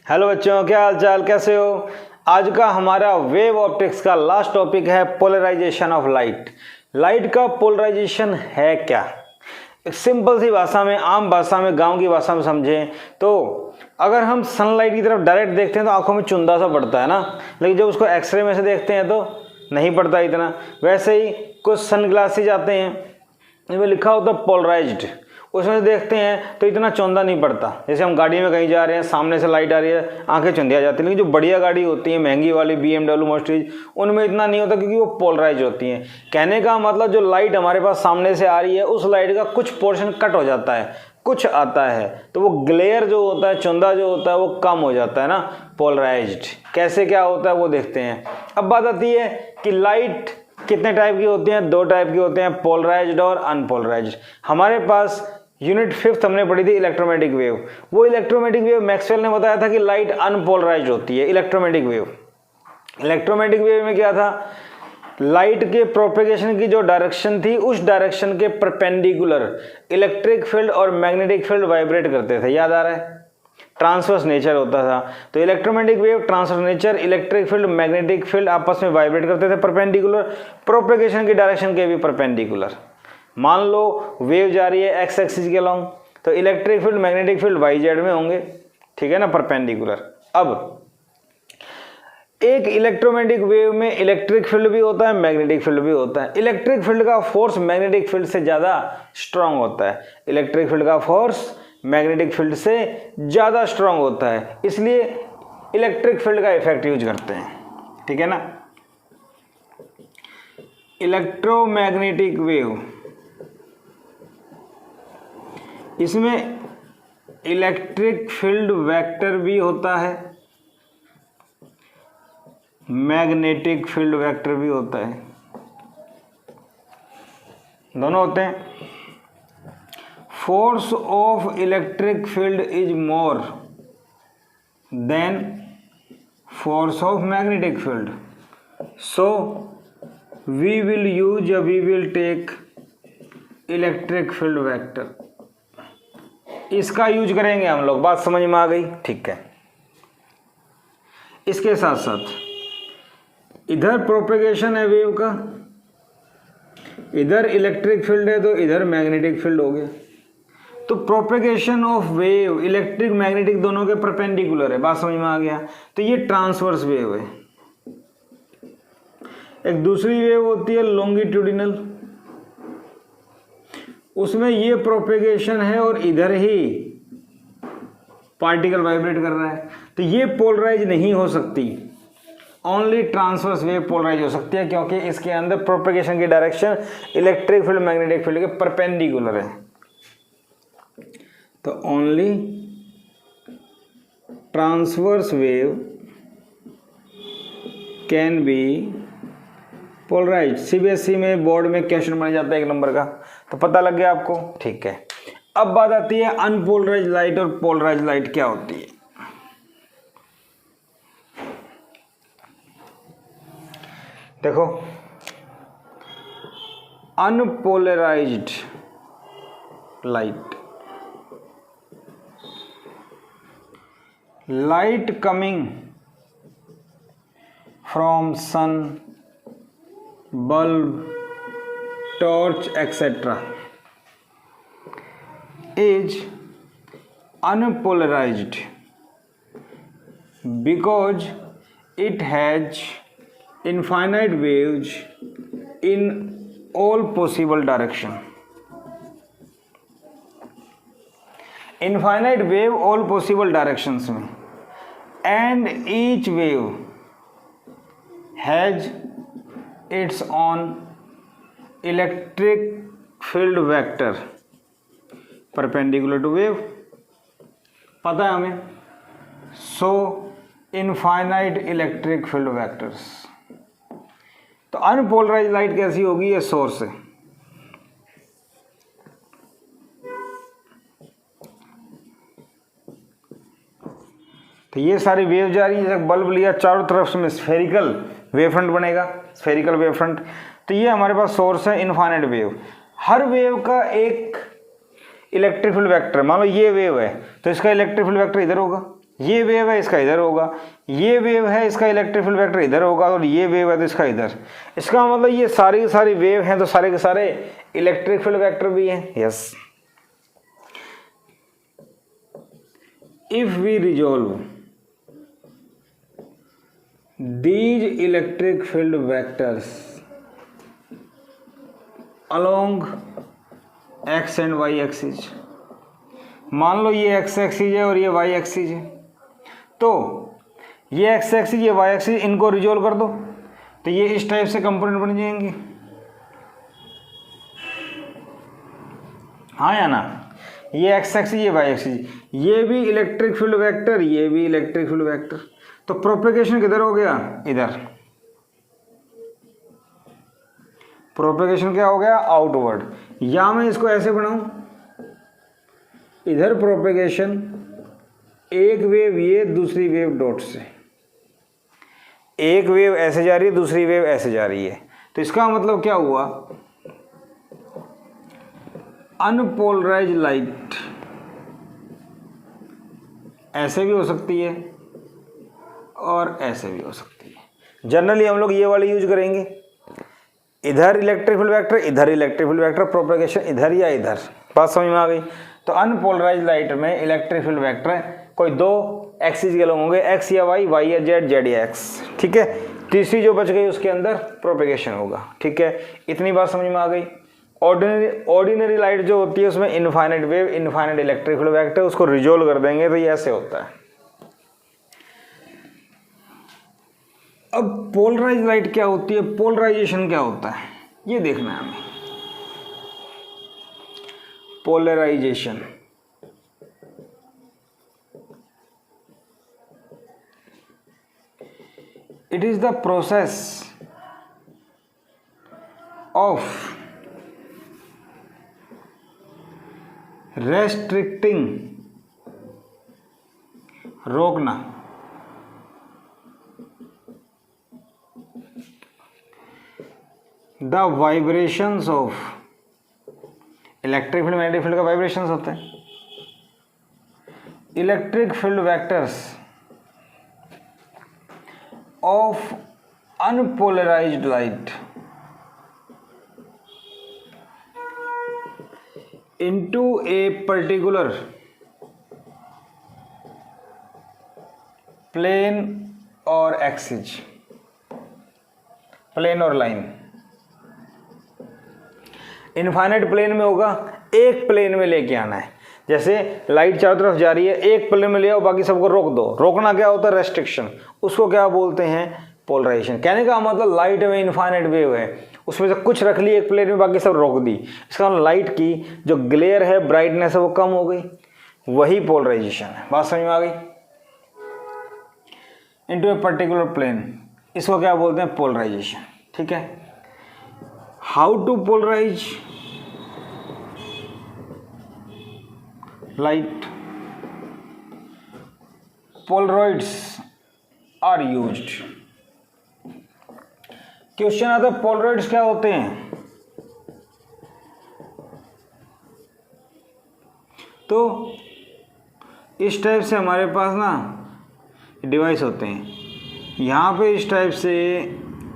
Hello बच्चों, क्या हाल चाल, कैसे हो। आज का हमारा वेव ऑप्टिक्स का लास्ट टॉपिक है पोलराइजेशन ऑफ लाइट। लाइट का पोलराइजेशन है क्या। एक सिंपल सी भाषा में, आम भाषा में, गांव की भाषा में समझें तो अगर हम सनलाइट की तरफ डायरेक्ट देखते हैं तो आंखों में चुंदा सा पड़ता है ना, लेकिन जब उसको एक्सरे में से देखते हैं तो नहीं पड़ता इतना। वैसे ही कुछ सनग्लासेज आते हैं, इनमें लिखा होता है पोलराइज्ड, उसमें से देखते हैं तो इतना चौंधा नहीं पड़ता। जैसे हम गाड़ी में कहीं जा रहे हैं, सामने से लाइट आ रही है, आंखें चुंधिया जाती है। लेकिन जो बढ़िया गाड़ी होती है, महंगी वाली BMW मर्सिडीज, उनमें इतना नहीं होता क्योंकि वो पोलराइज होती हैं। कहने का मतलब जो लाइट हमारे पास सामने से आ रही है उस लाइट का कुछ पोर्शन कट हो जाता है, कुछ आता है, तो वो ग्लेयर जो होता है, चुंधा जो होता है, वो कम हो जाता है ना, पोलराइज्ड। कैसे क्या होता है वो देखते हैं। अब बात आती है कि लाइट कितने टाइप की होती हैं। दो टाइप की होते हैं, पोलराइज्ड और अनपोलराइज्ड। हमारे पास यूनिट 5th हमने पढ़ी थी इलेक्ट्रोमैग्नेटिक वेव। वो इलेक्ट्रोमैग्नेटिक वेव मैक्सवेल ने बताया था कि लाइट अनपोलराइज्ड होती है। इलेक्ट्रोमैग्नेटिक वेव में क्या था, लाइट के प्रोपेगेशन की जो डायरेक्शन थी उस डायरेक्शन के परपेंडिकुलर इलेक्ट्रिक फील्ड और मैग्नेटिक फील्ड वाइब्रेट करते थे। याद आ रहा है, ट्रांसवर्स नेचर होता था। तो electromagnetic wave transverse nature, electric field magnetic field आपस में वाइब्रेट करते थे परपेंडिकुलर, प्रोपेगेशन की डायरेक्शन के भी परपेंडिकुलर। मान लो वेव जा रही है एक्स एक्सिस के अलॉन्ग, तो electric field magnetic field y z में होंगे, ठीक है ना, परपेंडिकुलर। अब एक इलेक्ट्रोमैग्नेटिक वेव में इलेक्ट्रिक फील्ड भी होता है, मैग्नेटिक फील्ड भी होता है। इलेक्ट्रिक फील्ड का फोर्स मैग्नेटिक फील्ड से ज़्यादा स्ट्रांग होता है। इलेक्ट्रिक फील्ड का फोर्स मैग्नेटिक फील्ड से ज़्यादा स्ट्रांग होता है, इसलिए इलेक्ट्रिक फील्ड का इफेक्ट यूज करते हैं, ठीक है ना। इलेक्ट्रोमैग्नेटिक वेव, इसमें इलेक्ट्रिक फील्ड वेक्टर भी होता है, मैग्नेटिक फील्ड वेक्टर भी होता है, दोनों होते हैं। Force of electric field is more than force of magnetic field, so we will take electric field vector. इसका यूज करेंगे हम लोग, बात समझ में आ गई, ठीक है। इसके साथ साथ इधर प्रोपेगेशन है वेव का, इधर इलेक्ट्रिक फील्ड है तो इधर मैग्नेटिक फील्ड हो गया। तो propagation of wave electric magnetic दोनों के परपेंडिकुलर है, बात समझ में आ गया। तो ये ट्रांसवर्स वेव है। एक दूसरी वेव होती है लॉन्गिट्यूडिनल, उसमें ये प्रोपेगेशन है और इधर ही पार्टिकल वाइब्रेट कर रहा है, तो ये पोलराइज नहीं हो सकती। ओनली ट्रांसवर्स वेव पोलराइज हो सकती है, क्योंकि इसके अंदर प्रोपेगेशन की direction electric field magnetic field के परपेंडिकुलर है। तो only transverse wave can be polarize. CBSE में बोर्ड में क्वेश्चन बन जाता है 1 नंबर का, तो पता लग गया आपको, ठीक है। अब बात आती है अनपोलराइज लाइट और पोलराइज लाइट क्या होती है। देखो, unpolarized light coming from sun, bulb, torch, etc. is unpolarized because it has infinite waves in all possible direction. Infinite wave all possible directions में, and each wave has its own electric field vector perpendicular to wave, पता है हमें। so infinite electric field vectors। तो unpolarise light कैसी होगी, ये source है, तो ये सारी वेव जा रही है। जैसे बल्ब लिया, चारों तरफ से स्फेरिकल वेव फ्रंट बनेगा, स्फेरिकल वेव फ्रंट। तो ये हमारे पास सोर्स है इनफाइनाइट वेव। हर वेव का एक इलेक्ट्रिक फील्ड वेक्टर, मान लो ये वेव है तो इसका इलेक्ट्रिक फील्ड वेक्टर इधर होगा, ये वेव है इसका इधर होगा, ये वेव है इसका इलेक्ट्रिक फील्ड वेक्टर इधर होगा, और ये वेव है तो इसका इधर। इसका मतलब ये सारी की सारी वेव हैं तो सारे के सारे इलेक्ट्रिक फील्ड वेक्टर भी हैं। Yes, if we resolve these electric field vectors along x and y axis, मान लो ये x एक्सिस है और ये y एक्सिस है, तो ये x एक्सिस ये y एक्सिस इनको रिजोल्व कर दो तो ये इस टाइप से कंपोनेंट बन जाएंगे, हाँ या ना। ये x एक्सिस ये y एक्सिस, ये भी इलेक्ट्रिक फील्ड वेक्टर ये भी इलेक्ट्रिक फील्ड वेक्टर, तो प्रोपेगेशन किधर हो गया, इधर। प्रोपेगेशन क्या हो गया, आउटवर्ड। या मैं इसको ऐसे बनाऊं, इधर प्रोपेगेशन, एक वेव ये दूसरी वेव डॉट से, एक वेव ऐसे जा रही है दूसरी वेव ऐसे जा रही है, तो इसका मतलब क्या हुआ, अनपोलराइज्ड लाइट ऐसे भी हो सकती है और ऐसे भी हो सकती है। जनरली हम लोग ये वाली यूज करेंगे, इधर इलेक्ट्रिक फील्ड वेक्टर इधर इलेक्ट्रिक फील्ड वेक्टर, प्रोपेगेशन इधर या इधर। बात समझ में आ गई। तो अनपोलराइज्ड लाइट में इलेक्ट्रिक फील्ड वेक्टर कोई दो एक्सिस के लोग होंगे, एक्स या वाई, वाई या जेड, जेड या एक्स, ठीक है। तीसरी जो बच गई उसके अंदर प्रोपेगेशन होगा, ठीक है। इतनी बात समझ में आ गई। ऑर्डिनरी लाइट जो होती है उसमें infinite wave, infinite electric field vector, उसको रिजोल्व कर देंगे तो ये ऐसे होता है। अब पोलराइज लाइट क्या होती है, पोलराइजेशन क्या होता है, ये देखना है हमें। Polarisation it is the process of restricting, रोकना, the vibrations of, electric field magnetic field का वाइब्रेशंस होते हैं, electric field vectors of unpolarised light into a particular plane or axis, plane और लाइन। इनफाइनाइट प्लेन में होगा, एक plane में लेके आना है। जैसे लाइट चारों तरफ जा रही है, एक प्लेन में ले आओ, बाकी सबको रोक दो। रोकना क्या होता है, रेस्ट्रिक्शन। उसको क्या बोलते हैं, पोलराइजेशन। कहने का मतलब लाइट में इनफाइनाइट वेव है, उसमें से कुछ रख ली एक प्लेन में, बाकी सब रोक दी। इसका मतलब लाइट की जो ग्लेयर है, ब्राइटनेस है, वो कम हो गई, वही पोलराइजेशन है। बात समझ में आ गई। इनटू ए पर्टिकुलर प्लेन, इसको क्या बोलते हैं, पोलराइजेशन, ठीक है। How to polarise light, polaroids are used. Question आता है पोलरॉइड्स क्या होते हैं, तो इस टाइप से हमारे पास ना डिवाइस होते हैं। यहाँ पे इस टाइप से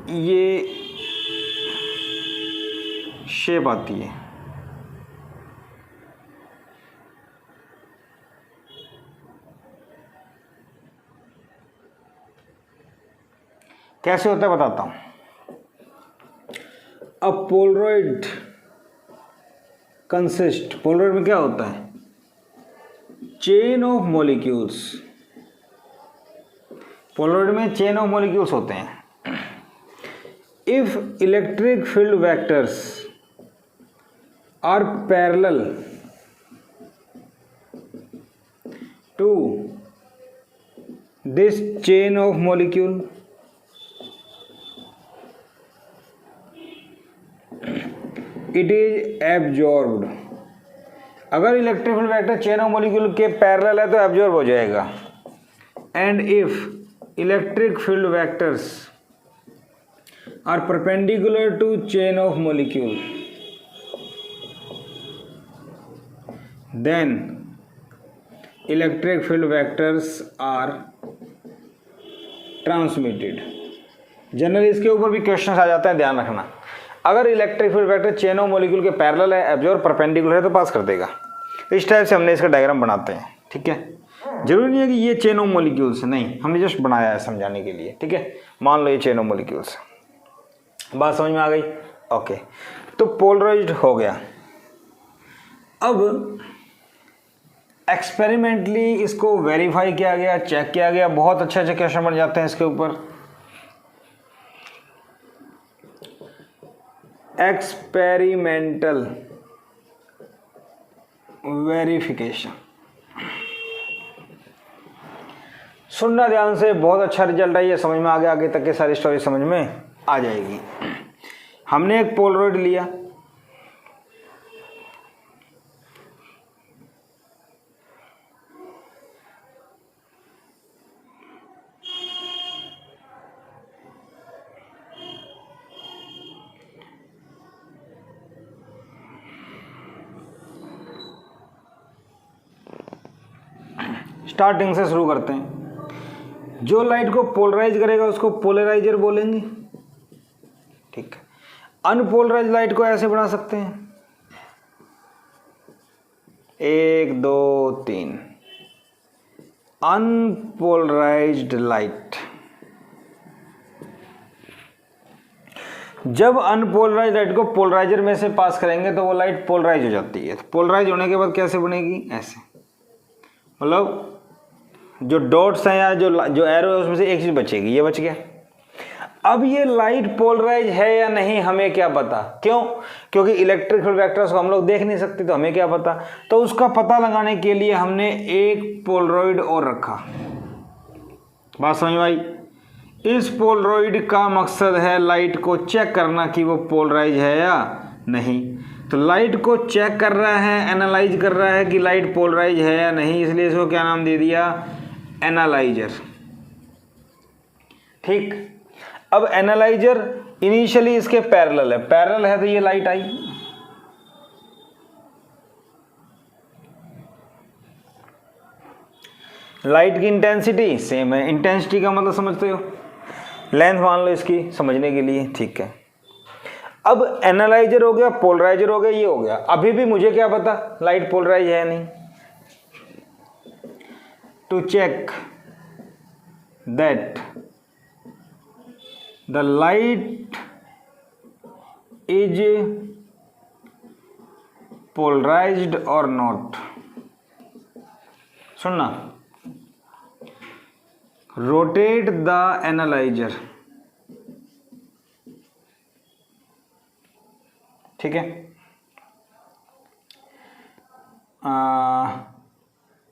ये शेप आती है, कैसे होता है बताता हूँ। अब पोलरॉइड कंसिस्ट, पोलरॉइड में क्या होता है, चेन ऑफ मॉलिक्यूल्स। पोलरॉइड में चेन ऑफ मॉलिक्यूल्स होते हैं। If electric field vectors are parallel to this chain of molecule, it is absorbed. अगर electric field vector chain of molecule के पैरेलल है तो एब्जॉर्ब हो जाएगा। And if electric field vectors are perpendicular to chain of molecule, then electric field vectors are transmitted. Generally इसके ऊपर भी question आ जाता है, ध्यान रखना। अगर electric field vector chain of molecule के पैरेलल है, एब्जॉर्ब परपेंडिकुलर है तो पास कर देगा। इस टाइप से हमने इसका डायग्राम बनाते हैं, ठीक है। जरूरी नहीं है कि ये चेन ऑफ मॉलिक्यूल्स, नहीं, हमने जस्ट बनाया है समझाने के लिए, ठीक है। मान लो ये चेन ऑफ मॉलिक्यूल्स, बात समझ में आ गई? ओके, तो पोलराइज्ड हो गया। अब एक्सपेरिमेंटली इसको वेरीफाई किया गया, चेक किया गया, बहुत अच्छे अच्छे क्वेश्चन बन जाते हैं इसके ऊपर। एक्सपेरिमेंटल वेरिफिकेशन, सुनना ध्यान से, बहुत अच्छा रिजल्ट है ये, समझ में आ गया, आगे तक की सारी स्टोरी समझ में आ जाएगी। हमने एक पोलराइड लिया, स्टार्टिंग से शुरू करते हैं। जो लाइट को पोलराइज करेगा उसको पोलराइजर बोलेंगे, ठीक है। अनपोलराइज लाइट को ऐसे बना सकते हैं, 1 2 3। अनपोलराइज्ड लाइट, जब अनपोलराइज लाइट को पोलराइजर में से पास करेंगे तो वो लाइट पोलराइज हो जाती है। पोलराइज होने के बाद कैसे बनेगी? ऐसे, मतलब जो डॉट्स हैं या जो एरो है उसमें से एक चीज बचेगी, ये बच गया। अब ये लाइट पोलराइज है या नहीं हमें क्या पता? क्यों? क्योंकि इलेक्ट्रिक फील्ड वेक्टर्स को हम लोग देख नहीं सकते, तो हमें क्या पता। तो उसका पता लगाने के लिए हमने एक पोलराइड और रखा। बात समझ में आई? इस पोलराइड का मकसद है लाइट को चेक करना कि वो पोलराइज है या नहीं। तो लाइट को चेक कर रहा है, एनालाइज कर रहा है कि लाइट पोलराइज है या नहीं, इसलिए इसको क्या नाम दे दिया? एनालाइजर, ठीक। अब एनालाइजर इनिशियली इसके पैरेलल है, पैरेलल है तो ये लाइट आई। लाइट की इंटेंसिटी सेम है, इंटेंसिटी का मतलब समझते हो, लेंथ मान लो इसकी समझने के लिए, ठीक है। अब एनालाइजर हो गया, पोलराइजर हो गया, ये हो गया। अभी भी मुझे क्या पता लाइट पोलराइज है या नहीं? To check that the light is polarized और नॉट, सुनना, रोटेट द एनालाइजर, ठीक है।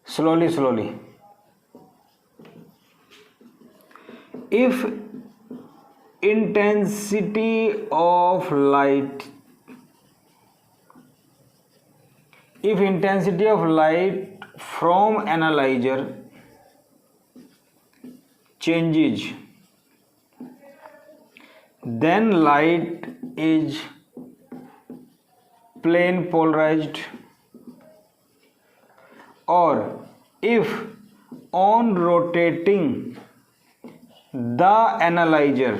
Slowly slowly, if intensity of light, if intensity of light from analyzer changes, then light is plane polarized, or if on rotating the analyzer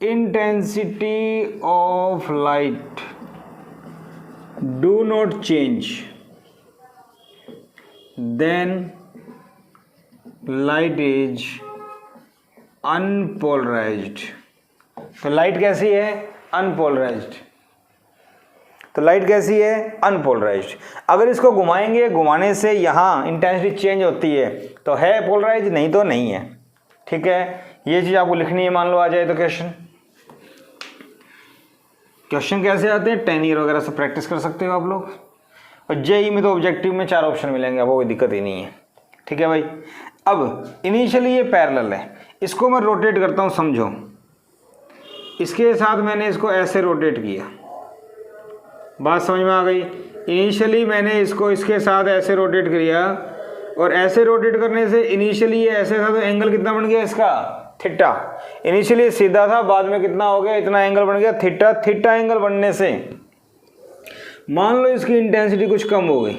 intensity of light do not change, then light is unpolarized। तो light कैसी है? Unpolarised. तो light कैसी है? Unpolarised. अगर इसको घुमाएंगे, घुमाने से यहाँ इंटेंसिटी चेंज होती है तो है पोलराइज, नहीं तो नहीं है, ठीक है। ये चीज़ आपको लिखनी है, मान लो आ जाए तो क्वेश्चन कैसे आते हैं? 10 ईयर वगैरह से प्रैक्टिस कर सकते हो आप लोग। और जेई में तो ऑब्जेक्टिव में 4 ऑप्शन मिलेंगे, आपको कोई दिक्कत ही नहीं है, ठीक है भाई। अब इनिशियली ये पैरेलल है, इसको मैं रोटेट करता हूँ, समझो। इसके साथ मैंने इसको ऐसे रोटेट किया, बात समझ में आ गई? इनिशियली मैंने इसको इसके साथ ऐसे रोटेट किया, और ऐसे रोटेट करने से इनिशियली ये ऐसे था तो एंगल कितना बन गया इसका? थीटा। इनिशियली सीधा था, बाद में कितना हो गया? इतना एंगल बन गया थीटा। थीटा एंगल बनने से मान लो इसकी इंटेंसिटी कुछ कम हो गई,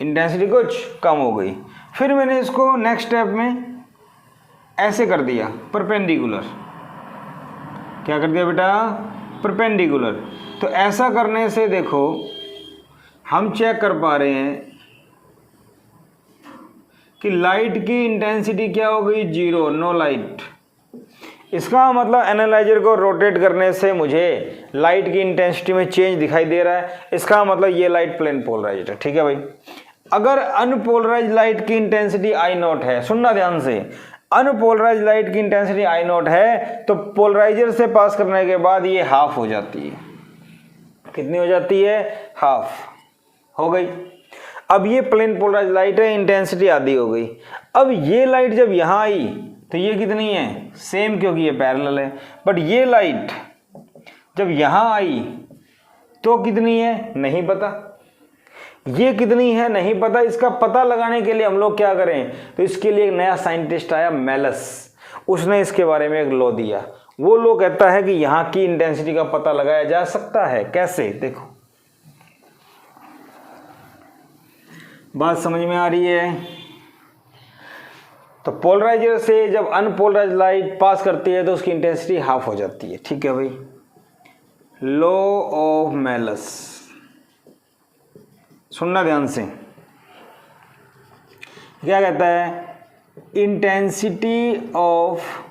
इंटेंसिटी कुछ कम हो गई, फिर मैंने इसको नेक्स्ट स्टेप में ऐसे कर दिया परपेंडिकुलर। क्या कर दिया बेटा? परपेंडिकुलर। तो ऐसा करने से देखो हम चेक कर पा रहे हैं कि लाइट की इंटेंसिटी क्या हो गई? 0, नो लाइट। इसका मतलब एनालाइजर को रोटेट करने से मुझे लाइट की इंटेंसिटी में चेंज दिखाई दे रहा है। इसका मतलब ये लाइट प्लेन पोलराइज्ड है। ठीक है भाई। अगर अनपोलराइज लाइट की इंटेंसिटी I0 है, सुनना ध्यान से, अनपोलराइज लाइट की इंटेंसिटी I0 है तो पोलराइजर से पास करने के बाद ये हाफ हो जाती है। कितनी हो जाती है? हाफ हो गई। अब ये प्लेन पोलराइज लाइट है, इंटेंसिटी आधी हो गई। अब ये लाइट जब यहां आई तो ये कितनी है? सेम, क्योंकि ये पैरेलल है। बट ये लाइट जब यहां आई तो कितनी है? नहीं पता। ये कितनी है? नहीं पता। इसका पता लगाने के लिए हम लोग क्या करें? तो इसके लिए एक नया साइंटिस्ट आया, मेलस। उसने इसके बारे में एक लॉ दिया। वो लॉ कहता है कि यहां की इंटेंसिटी का पता लगाया जा सकता है। कैसे? देखो, बात समझ में आ रही है? तो पोलराइजर से जब अनपोलराइज लाइट पास करती है तो उसकी इंटेंसिटी हाफ हो जाती है। ठीक है भाई। लॉ ऑफ मेलस, सुनना ध्यान से। क्या कहता है? Intensity of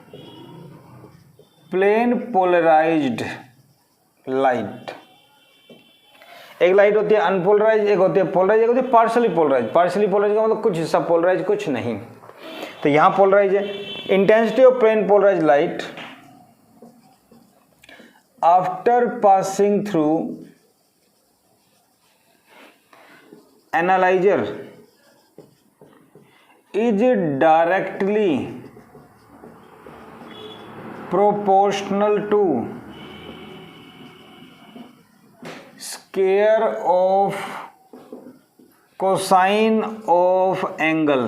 plane polarized light, एक लाइट होती है अनपोलराइज, एक होती है पोलराइज, एक होती है पार्शियली पोलराइज। पार्शियली पोलराइज का मतलब कुछ हिस्सा पोलराइज कुछ नहीं। तो यहां पोलराइज है। Intensity of plane polarize light after passing through analyzer is directly proportional to square of cosine of angle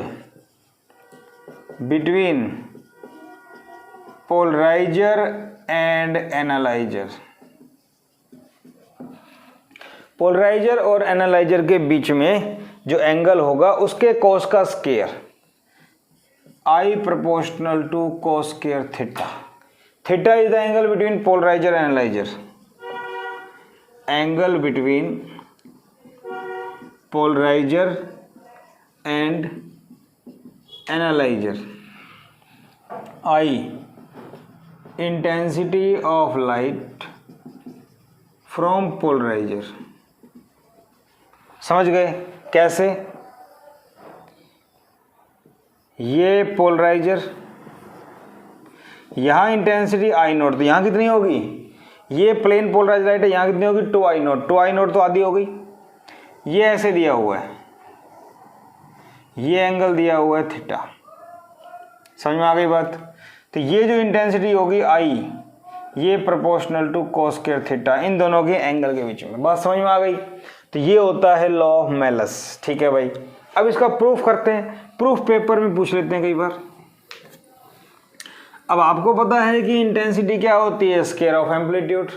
between polarizer and analyzer। Polarizer और एनालाइजर के बीच में जो एंगल होगा उसके कॉस का square, I proportional to cos square theta। Theta is the angle between polarizer and analyzer। Angle between polarizer and analyzer। I intensity of light from polarizer। समझ गए कैसे? ये पोलराइजर, यहां इंटेंसिटी I0, तो यहां कितनी होगी? ये प्लेन पोलराइज लाइट है, यहां कितनी होगी? 2I0। 2I0 तो आधी हो गई। ये ऐसे दिया हुआ है, ये एंगल दिया हुआ है थीटा। समझ में आ गई बात? तो ये जो इंटेंसिटी होगी I, ये proportional to cos square theta, इन दोनों के एंगल के बीच में। बात समझ में आ गई? तो ये होता है लॉ ऑफ मेलस। ठीक है भाई। अब इसका प्रूफ करते हैं। प्रूफ पेपर में पूछ लेते हैं कई बार। अब आपको पता है कि इंटेंसिटी क्या होती है? Square of amplitude.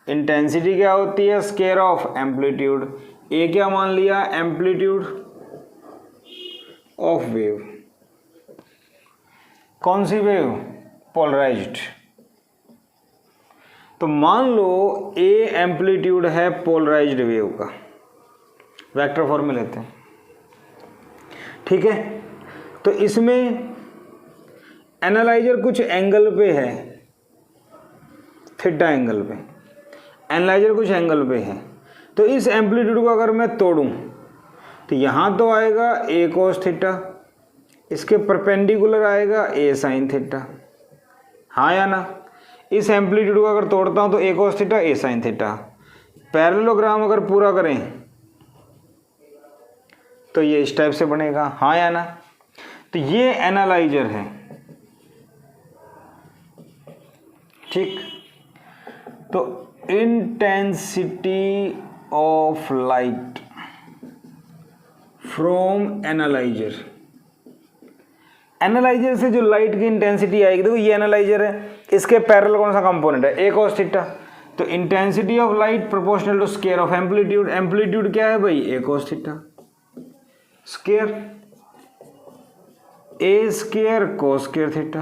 इंटेंसिटी क्या होती है? Square of amplitude. ए क्या मान लिया? Amplitude of wave. कौन सी वेव? पोलराइज्ड। तो मान लो ए एम्पलीट्यूड है पोलराइज्ड वेव का, वेक्टर फॉर्म में लेते हैं। ठीक है। तो इसमें एनालाइजर कुछ एंगल पे है, थीटा एंगल पे, एनालाइजर कुछ एंगल पे है। तो इस एम्पलीट्यूड को अगर मैं तोड़ूं तो यहां तो आएगा ए कोस थीटा, इसके परपेंडिकुलर आएगा ए साइन थीटा। हाँ या ना? इस एम्पलीट्यूड को अगर तोड़ता हूं तो ए कोस थीटा ए साइन थीटा। पैरेललोग्राम अगर पूरा करें तो ये इस टाइप से बनेगा। हाँ या ना? तो ये एनालाइजर है। ठीक। तो intensity of light from analyser, analyser से जो लाइट की इंटेंसिटी आएगी, देखो ये एनालाइजर है, इसके पैरेलल कौन सा कंपोनेंट है? A cos theta. तो intensity of light proportional to square of amplitude. Amplitude क्या है भाई, A cos theta, square A square cos square theta.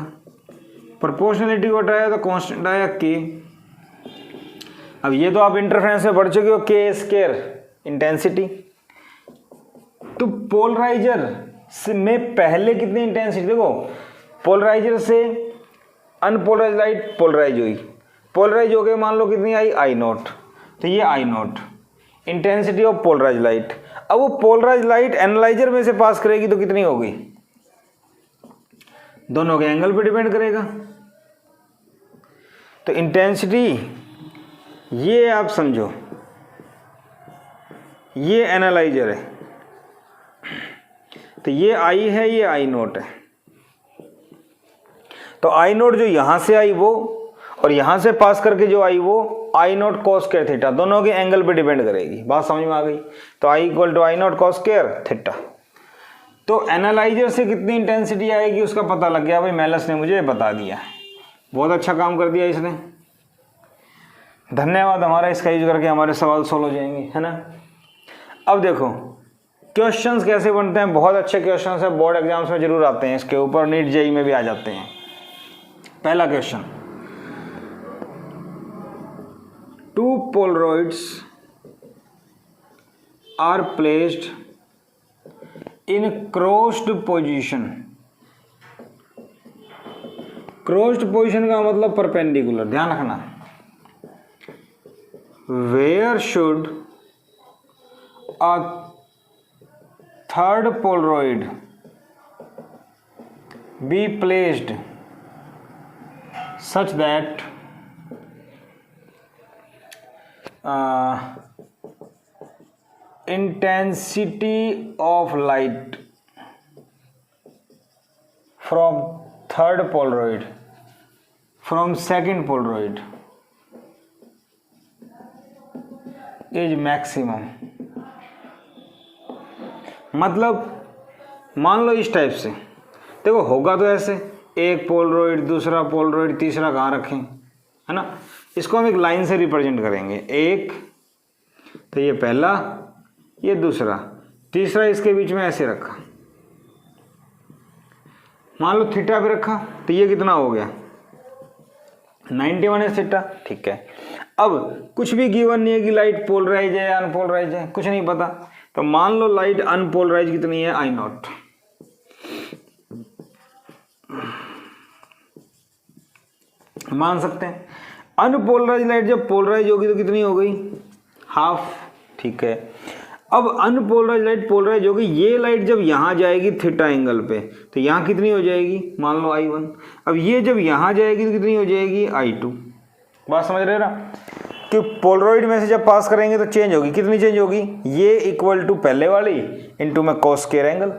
Proportionality को हटाया तो कांस्टेंट आया के। अब ये तो आप इंटरफेरेंस में पढ़ चुके हो, के स्क्वायर इंटेंसिटी। तो पोलराइजर में पहले कितनी इंटेंसिटी, देखो पोलराइजर से अनपोलराइज लाइट पोलराइज हुई, पोलराइज हो गए मान लो कितनी आई, आई नॉट। तो ये I naught intensity of polarise light. अब वो पोलराइज लाइट एनालाइजर में से पास करेगी तो कितनी होगी, दोनों के एंगल पे डिपेंड करेगा। तो इंटेंसिटी ये आप समझो, ये एनालाइजर है, तो ये आई है, ये आई नोट है। तो आई नोट जो यहां से आई वो, और यहां से पास करके जो आई वो आई नोट कॉस स्क्वायर थीटा, दोनों के एंगल पे डिपेंड करेगी। बात समझ में आ गई। तो I equal to I naught cos square theta. तो एनालाइजर से कितनी इंटेंसिटी आएगी उसका पता लग गया भाई, मेलस ने मुझे बता दिया। बहुत अच्छा काम कर दिया इसने, धन्यवाद। हमारा इसका यूज करके हमारे सवाल सोल्व हो जाएंगे, है ना। अब देखो क्वेश्चंस कैसे बनते हैं, बहुत अच्छे क्वेश्चंस है, बोर्ड एग्जाम्स में जरूर आते हैं इसके ऊपर, नीट जेई में भी आ जाते हैं। पहला question, two polaroids are placed in crossed position. Crossed position का मतलब परपेंडिकुलर, ध्यान रखना। Where should a third polaroid be placed such that intensity of light from third polaroid from second polaroid is maximum। मतलब मान लो इस type से, देखो होगा तो ऐसे, एक पोलरॉइड, दूसरा पोलरॉइड, तीसरा कहाँ रखें, है ना। इसको हम एक लाइन से रिप्रेजेंट करेंगे, एक तो ये पहला, ये दूसरा, तीसरा इसके बीच में ऐसे रखा, मान लो थीटा पे रखा, तो ये कितना हो गया 91 थीटा, ठीक है। अब कुछ भी गिवन नहीं है कि लाइट पोलराइज है या अनपोलराइज है, कुछ नहीं पता। तो मान लो लाइट अनपोलराइज कितनी है, आई नॉट। मान सकते हैं अनपोलराइज लाइट जब पोलराइज होगी तो कितनी हो गई, हाफ, ठीक है। अब अनपोलराइज लाइट पोलराइज होगी, ये लाइट जब यहां जाएगी थीटा एंगल पे तो यहां कितनी हो जाएगी, मान लो I1। अब ये जब यहां जाएगी तो कितनी हो जाएगी, I2। बात समझ रहे ना, कि पोलरॉइड में से जब पास करेंगे तो चेंज होगी, कितनी चेंज होगी, ये इक्वल टू पहले वाली इंटू में कॉस स्क्वायर एंगल।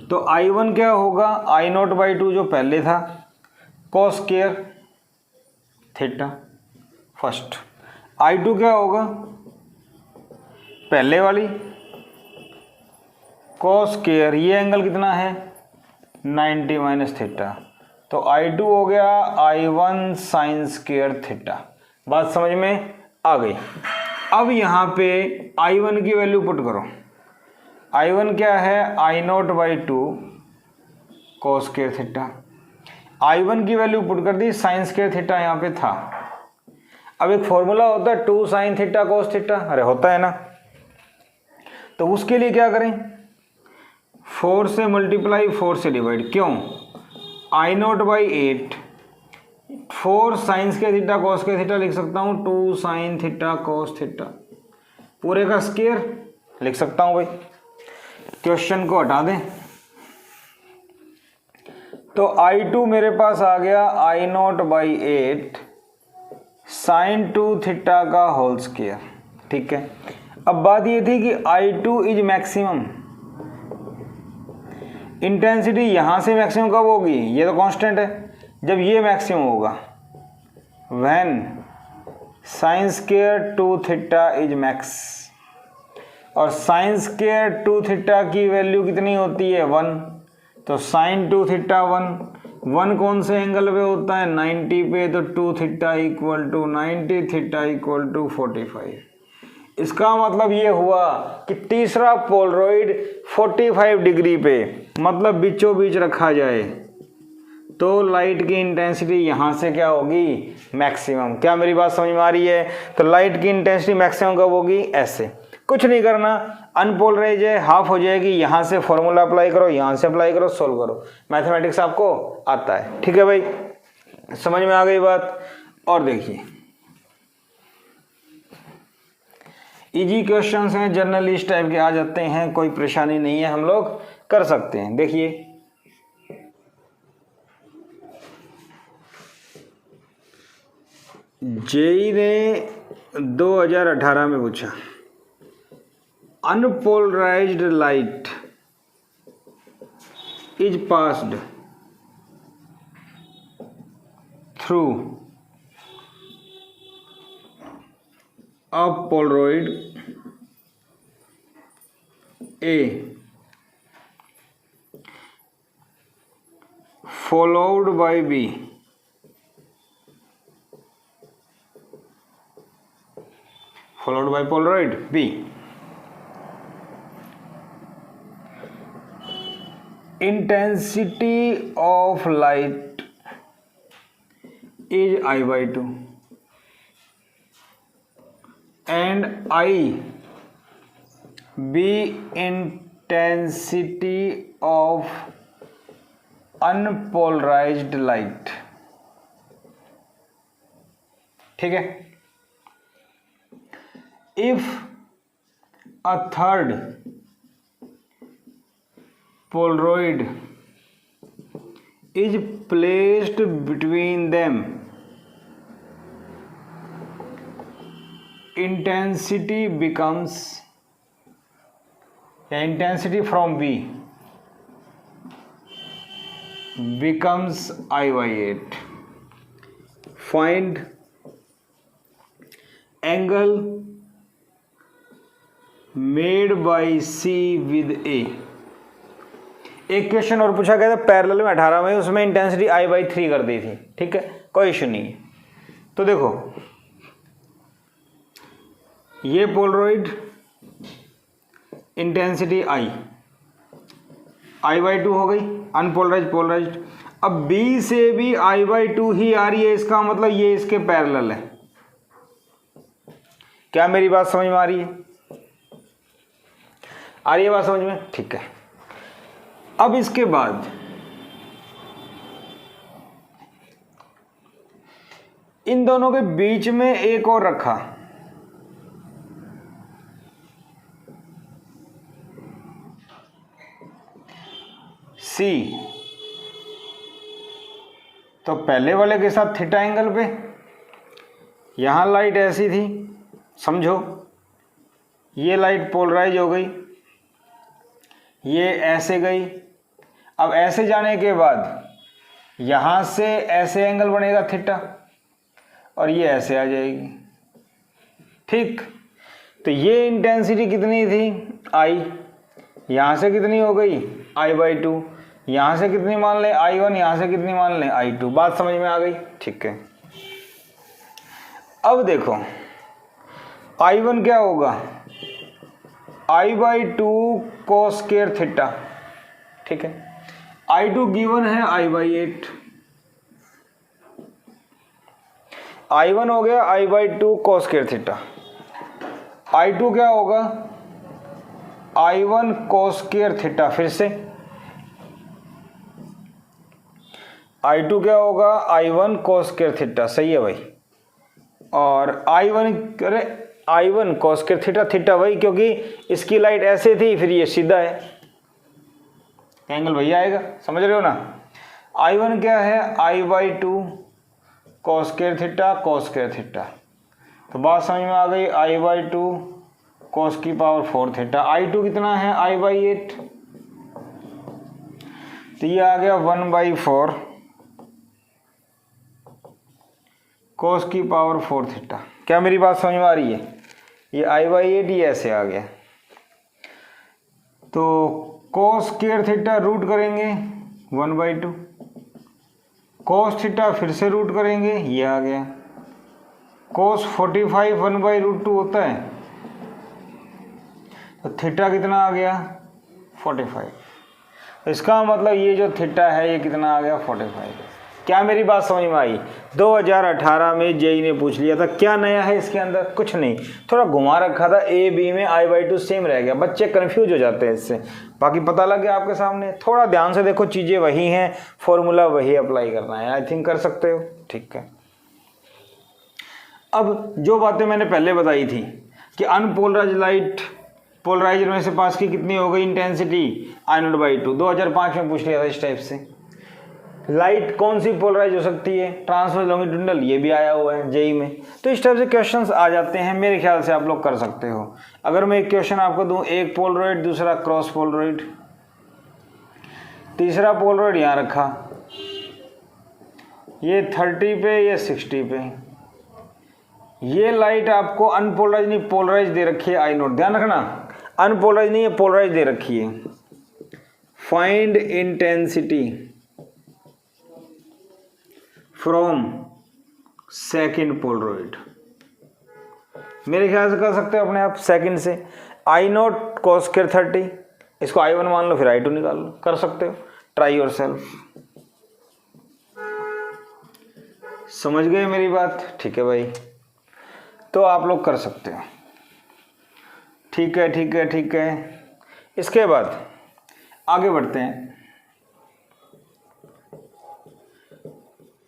तो I1 क्या होगा, I0/2 जो पहले था, cos square theta first. I2 क्या होगा, पहले वाली कॉस स्क्वायर, ये एंगल कितना है 90 माइनस थीटा। तो I2 हो गया I1 साइन स्क्वायर थीटा। बात समझ में आ गई। अब यहाँ पे I1 की वैल्यू पुट करो। I1 क्या है, I0/2 cos square theta. I1 की वैल्यू पुट कर दी, साइन स्क्वायर थीटा यहाँ पे था। अब एक फॉर्मूला होता है 2 साइन थीटा कॉस थीटा, अरे होता है ना। तो उसके लिए क्या करें, 4 से मल्टीप्लाई, 4 से डिवाइड। क्यों, I0/8 4 sine square theta cos square theta लिख सकता हूँ, 2 साइन थीटा कॉस थीटा, पूरे का स्क्वायर लिख सकता हूँ भाई। क्वेश्चन को हटा दें तो I2 मेरे पास आ गया I0/8 साइन 2 थीटा का होल स्क्वायर, ठीक है। अब बात ये थी कि I2 इज मैक्सिमम, इंटेंसिटी यहां से मैक्सिमम कब होगी, ये तो कांस्टेंट है, जब ये मैक्सिमम होगा, when sine square 2 theta is max. और साइन स्क्वायर 2 थीटा की वैल्यू कितनी होती है 1, तो साइन 2 थीटा 1, 1 कौन से एंगल पे होता है 90 पे, तो 2 theta equal to 90, theta equal to 45। इसका मतलब ये हुआ कि तीसरा पोलरॉइड 45 डिग्री पे मतलब बीचों बीच रखा जाए तो लाइट की इंटेंसिटी यहाँ से क्या होगी, मैक्सिमम। क्या मेरी बात समझ में आ रही है? तो लाइट की इंटेंसिटी मैक्सिमम कब होगी, ऐसे। कुछ नहीं करना, अनपोलराइज है, हाफ हो जाएगी, यहाँ से फॉर्मूला अप्लाई करो, यहाँ से अप्लाई करो, सोल्व करो। मैथमेटिक्स आपको आता है, ठीक है भाई, समझ में आ गई बात। और देखिए इजी क्वेश्चंस हैं, जनरल इस टाइप के आ जाते हैं, कोई परेशानी नहीं है, हम लोग कर सकते हैं। देखिए जेई ने 2018 में पूछा, unpolarised light is passed through a Polaroid A followed by B followed by Polaroid B. Intensity of light is I by 2 and I B intensity of unpolarized light, ठीक है। If a third Polaroid is placed between them, intensity becomes, intensity from B becomes I by 8. Find angle made by C with A. एक question और पूछा गया था parallel में 18 में, उसमें इंटेंसिटी I by 3 कर दी थी, ठीक है, कोई इशू नहीं है। तो देखो ये पोलरॉइड इंटेंसिटी I by 2 हो गई, अनपोलराइज पोलराइज्ड। अब B से भी I by 2 ही आ रही है, इसका मतलब ये इसके पैरेलल है। क्या मेरी बात समझ में आ रही है? आ रही है बात समझ में, ठीक है। अब इसके बाद इन दोनों के बीच में एक और रखा, C। तो पहले वाले के साथ थीटा एंगल पे, यहां लाइट ऐसी थी, समझो ये लाइट पोलराइज हो गई, ये ऐसे गई। अब ऐसे जाने के बाद यहां से ऐसे एंगल बनेगा थीटा और ये ऐसे आ जाएगी, ठीक। तो ये इंटेंसिटी कितनी थी I, यहां से कितनी हो गई I by 2, यहां से कितनी मान लें I1, यहां से कितनी मान लें I2। बात समझ में आ गई, ठीक है। अब देखो I1 क्या होगा, I by 2 cos square theta, ठीक है। I2 गिवन है I by 8, I1 हो गया I by 2 cos square theta, I2 क्या होगा I1 cos स्क्वायर थीटा, फिर से I2 क्या होगा I1 cos स्क्वायर थीटा, सही है भाई। और I1 करे I1 cos square theta, theta वही क्योंकि इसकी लाइट ऐसे थी, फिर ये सीधा है, एंगल वही आएगा, समझ रहे हो ना। I1 क्या है I by 2 cos square theta cos square theta. तो बात समझ में आ गई, I by 2 cos की पावर 4 थीटा। I2 कितना है I by 8, तो ये आ गया 1 by 4 cos की पावर 4 थीटा। क्या मेरी बात समझ में आ रही है? ये I by 8 ये ऐसे आ गया, तो cos स्क्वायर थीटा रूट करेंगे 1 by 2, cos थीटा फिर से रूट करेंगे, ये आ गया। cos 45 1/√2 होता है, तो थीटा कितना आ गया 45। इसका मतलब ये जो थीटा है ये कितना आ गया 45। क्या मेरी बात समझ में आई? 2018 में जेई ने पूछ लिया था। क्या नया है इसके अंदर? कुछ नहीं, थोड़ा घुमा रखा था, ए बी में i/2 सेम रह गया, बच्चे कंफ्यूज हो जाते हैं इससे। बाकी पता लग गया आपके सामने। थोड़ा ध्यान से देखो, चीज़ें वही हैं, फॉर्मूला वही अप्लाई करना है। आई थिंक कर सकते हो, ठीक है। अब जो बातें मैंने पहले बताई थी कि अनपोलराइज्ड लाइट पोलराइजर में से पास की कितनी हो गई इंटेंसिटी, I0/2, 2005 में पूछ लिया था इस टाइप से। लाइट कौन सी पोलराइज हो सकती है, ट्रांसवर्स लॉन्गिट्यूडिनल, ये भी आया हुआ है जेई में। तो इस टाइप से क्वेश्चंस आ जाते हैं, मेरे ख्याल से आप लोग कर सकते हो। अगर मैं एक क्वेश्चन आपको दूं, एक पोलरॉइड दूसरा क्रॉस पोलरॉइड, तीसरा पोलरॉइड यहाँ रखा, ये 30 पे ये 60 पे, ये लाइट आपको अनपोलराइज नहीं पोलराइज दे रखी है I0, ध्यान रखना अनपोलराइज नहीं है पोलराइज दे रखी है। Find intensity from second Polaroid, मेरे ख्याल से कर सकते हो अपने आप सेकंड से। I0 cos स्क्वायर 30, इसको I1 मान लो, फिर I2 निकाल लो, कर सकते हो, ट्राई योरसेल्फ। समझ गए मेरी बात? ठीक है भाई, तो आप लोग कर सकते हो, ठीक है ठीक है ठीक है। इसके बाद आगे बढ़ते हैं।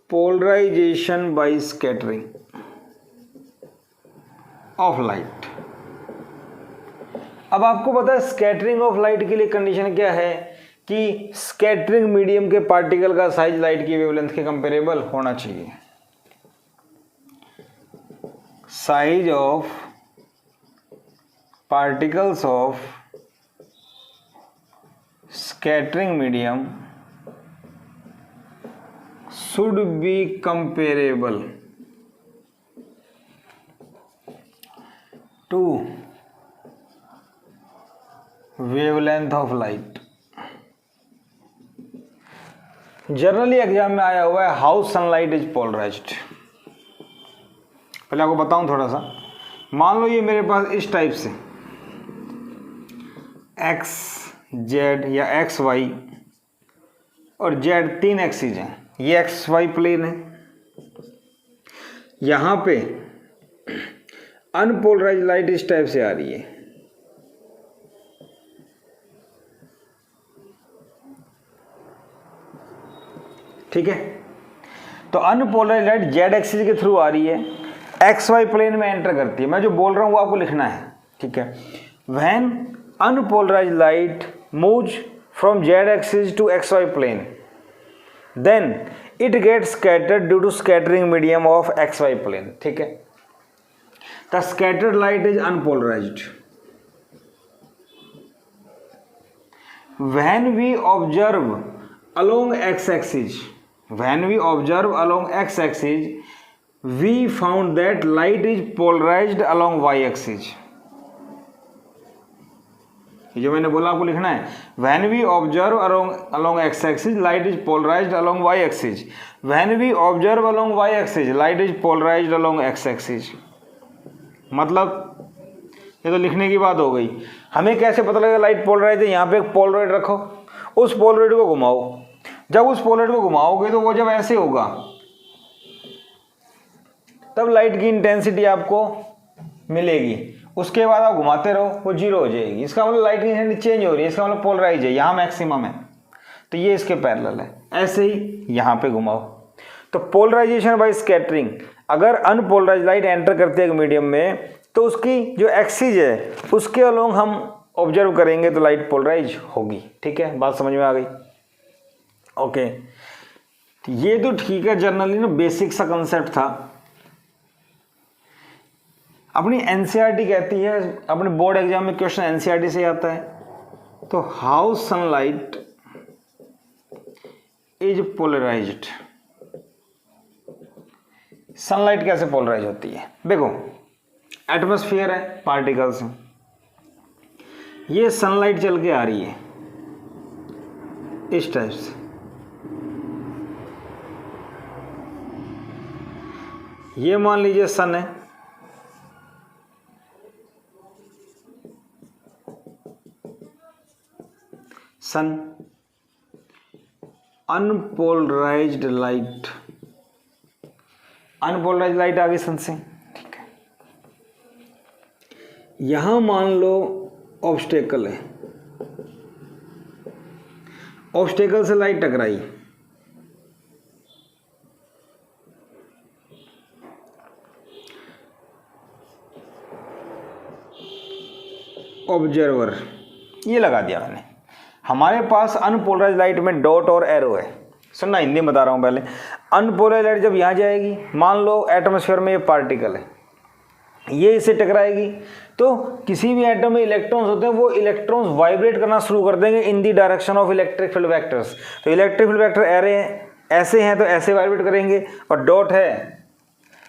Polarization by scattering of light. अब आपको पता है स्कैटरिंग ऑफ लाइट के लिए कंडीशन क्या है कि स्कैटरिंग मीडियम के पार्टिकल का साइज लाइट की वेवलेंथ के कंपेरेबल होना चाहिए। Size of particles of scattering medium should be comparable to wavelength of light। Generally exam में आया हुआ है हाउ सनलाइट इज पोलराइज्ड। पहले आपको बताऊं थोड़ा सा। मान लो ये मेरे पास इस टाइप से एक्स जेड या एक्स वाई और जेड 3 एक्सिस हैं, ये एक्स वाई प्लेन है। यहां पे अनपोलराइज्ड लाइट इस टाइप से आ रही है, ठीक है। तो अनपोलराइज्ड लाइट जेड एक्सिस के थ्रू आ रही है, एक्स वाई प्लेन में एंटर करती है। मैं जो बोल रहा हूं वो आपको लिखना है, ठीक है। When unpolarized light moves from z axis to x y plane, then it gets scattered due to scattering medium of xy plane, ठीक है। The scattered light is unpolarized when we observe along x-axis, when we observe along x-axis we found that light is polarized along y-axis। जो मैंने बोला आपको लिखना है, when we observe along x-axis light is polarized along y-axis, when we observe along y-axis light is polarized along x-axis। मतलब ये तो लिखने की बात हो गई। हमें कैसे पता लगेगा लाइट पोलराइज है? यहाँ पे एक पोलराइड रखो, उस पोलराइड को घुमाओ, जब उस पोलराइड को घुमाओगे तो वो जब ऐसे होगा तब लाइट की इंटेंसिटी आपको मिलेगी। उसके बाद आप घुमाते रहो, वो जीरो हो जाएगी। इसका मतलब लाइट की इंटेंसिटी चेंज हो रही है, इसका मतलब पोलराइज है, यहाँ मैक्सिमम है, तो ये इसके पैरेलल है। ऐसे ही यहाँ पे घुमाओ। तो पोलराइजेशन बाय स्कैटरिंग, अगर अनपोलराइज लाइट एंटर करती है एक मीडियम में तो उसकी जो एक्सिस है उसके अलोंग हम ऑब्जर्व करेंगे तो लाइट पोलराइज होगी, ठीक है। बात समझ में आ गई? ओके, तो ये तो ठीक है, जनरली ना बेसिक सा कंसेप्ट था। अपनी एनसीईआरटी कहती है, अपने बोर्ड एग्जाम में क्वेश्चन एनसीईआरटी से आता है, तो how sunlight is polarized. Sunlight कैसे पोलराइज होती है? देखो, एटमॉस्फेयर है, पार्टिकल्स हैं, ये सनलाइट चल के आ रही है इस टाइप से, ये मान लीजिए सन है, सन, अनपोलराइज्ड लाइट, अनपोलराइज्ड लाइट आ गई सन से, ठीक है। यहां मान लो ऑब्स्टेकल है, ऑब्स्टेकल से लाइट टकराई, ऑब्जर्वर, ये लगा दिया मैंने। हमारे पास अनपोलराइज्ड लाइट में डॉट और एरो है। सुनना, हिंदी में बता रहा हूँ पहले। अनपोलराइज्ड लाइट जब यहाँ जाएगी, मान लो एटमॉस्फेयर में ये पार्टिकल है, ये इसे टकराएगी, तो किसी भी एटम में इलेक्ट्रॉन्स होते हैं, वो इलेक्ट्रॉन्स वाइब्रेट करना शुरू कर देंगे in the direction of electric field vectors. तो इलेक्ट्रिक फील्ड वेक्टर ऐसे हैं तो ऐसे वाइब्रेट करेंगे, और डॉट है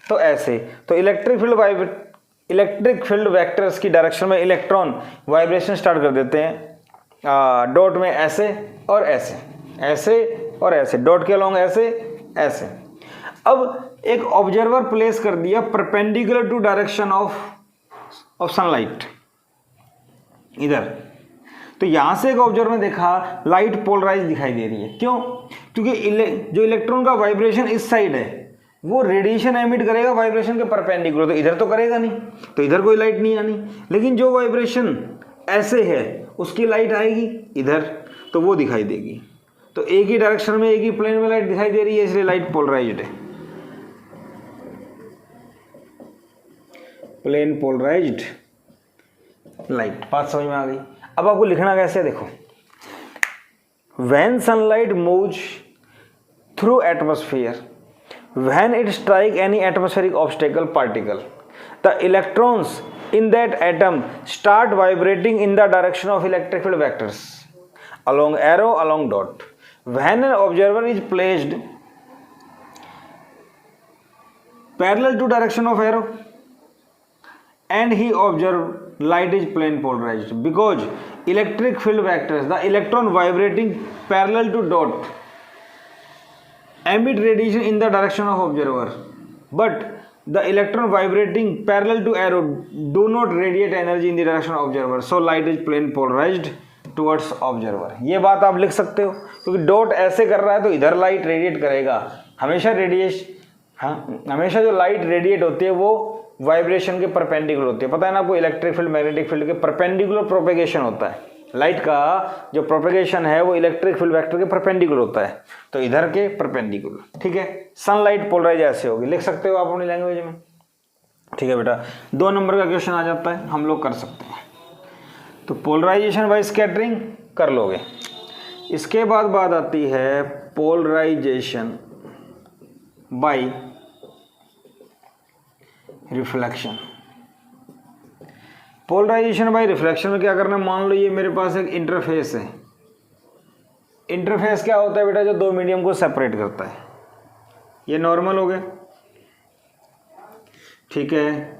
तो ऐसे। तो इलेक्ट्रिक फील्ड वेक्टर्स की डायरेक्शन में इलेक्ट्रॉन वाइब्रेशन स्टार्ट कर देते हैं। डॉट में ऐसे और ऐसे, ऐसे और ऐसे, डॉट के अलोंग ऐसे ऐसे। अब एक ऑब्जर्वर प्लेस कर दिया perpendicular to direction of sunlight इधर। तो यहां से एक ऑब्जर्वर ने देखा लाइट पोलराइज दिखाई दे रही है। क्यों? क्योंकि जो इलेक्ट्रॉन का वाइब्रेशन इस साइड है, वो रेडिएशन एमिट करेगा वाइब्रेशन के परपेंडिकुलर, तो इधर तो करेगा नहीं, तो इधर कोई लाइट नहीं आनी। लेकिन जो वाइब्रेशन ऐसे है उसकी लाइट आएगी इधर, तो वो दिखाई देगी। तो एक ही डायरेक्शन में, एक ही प्लेन में लाइट दिखाई दे रही है, इसलिए लाइट पोलराइज्ड है। प्लेन पोलराइज्ड लाइट, बात समझ में आ गई। अब आपको लिखना कैसे है, देखो। When sunlight moves through atmosphere, when it strike any atmospheric obstacle particle, the electrons in that atom start vibrating in the direction of electric field vectors along arrow, along dot. When an observer is placed parallel to direction of arrow and he observe light is plane polarized, because electric field vectors, the electron vibrating parallel to dot, emit radiation in the direction of observer, but the electron vibrating parallel to arrow do not radiate energy in the direction of observer, so light is plane polarized towards observer. ये बात आप लिख सकते हो, क्योंकि dot ऐसे कर रहा है तो इधर लाइट रेडिएट करेगा। हमेशा हमेशा जो लाइट रेडिएट होती है वो वाइब्रेशन के परपेंडिकुलर होती है। पता है ना आपको, इलेक्ट्रिक फील्ड मैग्नेटिक फील्ड के परपेंडिकुलर प्रोपेगेशन होता है। लाइट का जो प्रोपेगेशन है वो इलेक्ट्रिक फील्ड वेक्टर के परपेंडिकुलर होता है, तो इधर के परपेंडिकुलर, ठीक है। सनलाइट पोलराइज ऐसे होगी, लिख सकते हो आप अपनी लैंग्वेज में, ठीक है बेटा। 2 नंबर का क्वेश्चन आ जाता है, हम लोग कर सकते हैं। तो पोलराइजेशन बाय स्कैटरिंग कर लोगे। इसके बाद बात आती है polarization by reflection. Polarization by reflection में क्या करना है, मान लो ये मेरे पास एक इंटरफेस है। इंटरफेस क्या होता है बेटा, जो 2 मीडियम को सेपरेट करता है। ये नॉर्मल हो गया, ठीक है।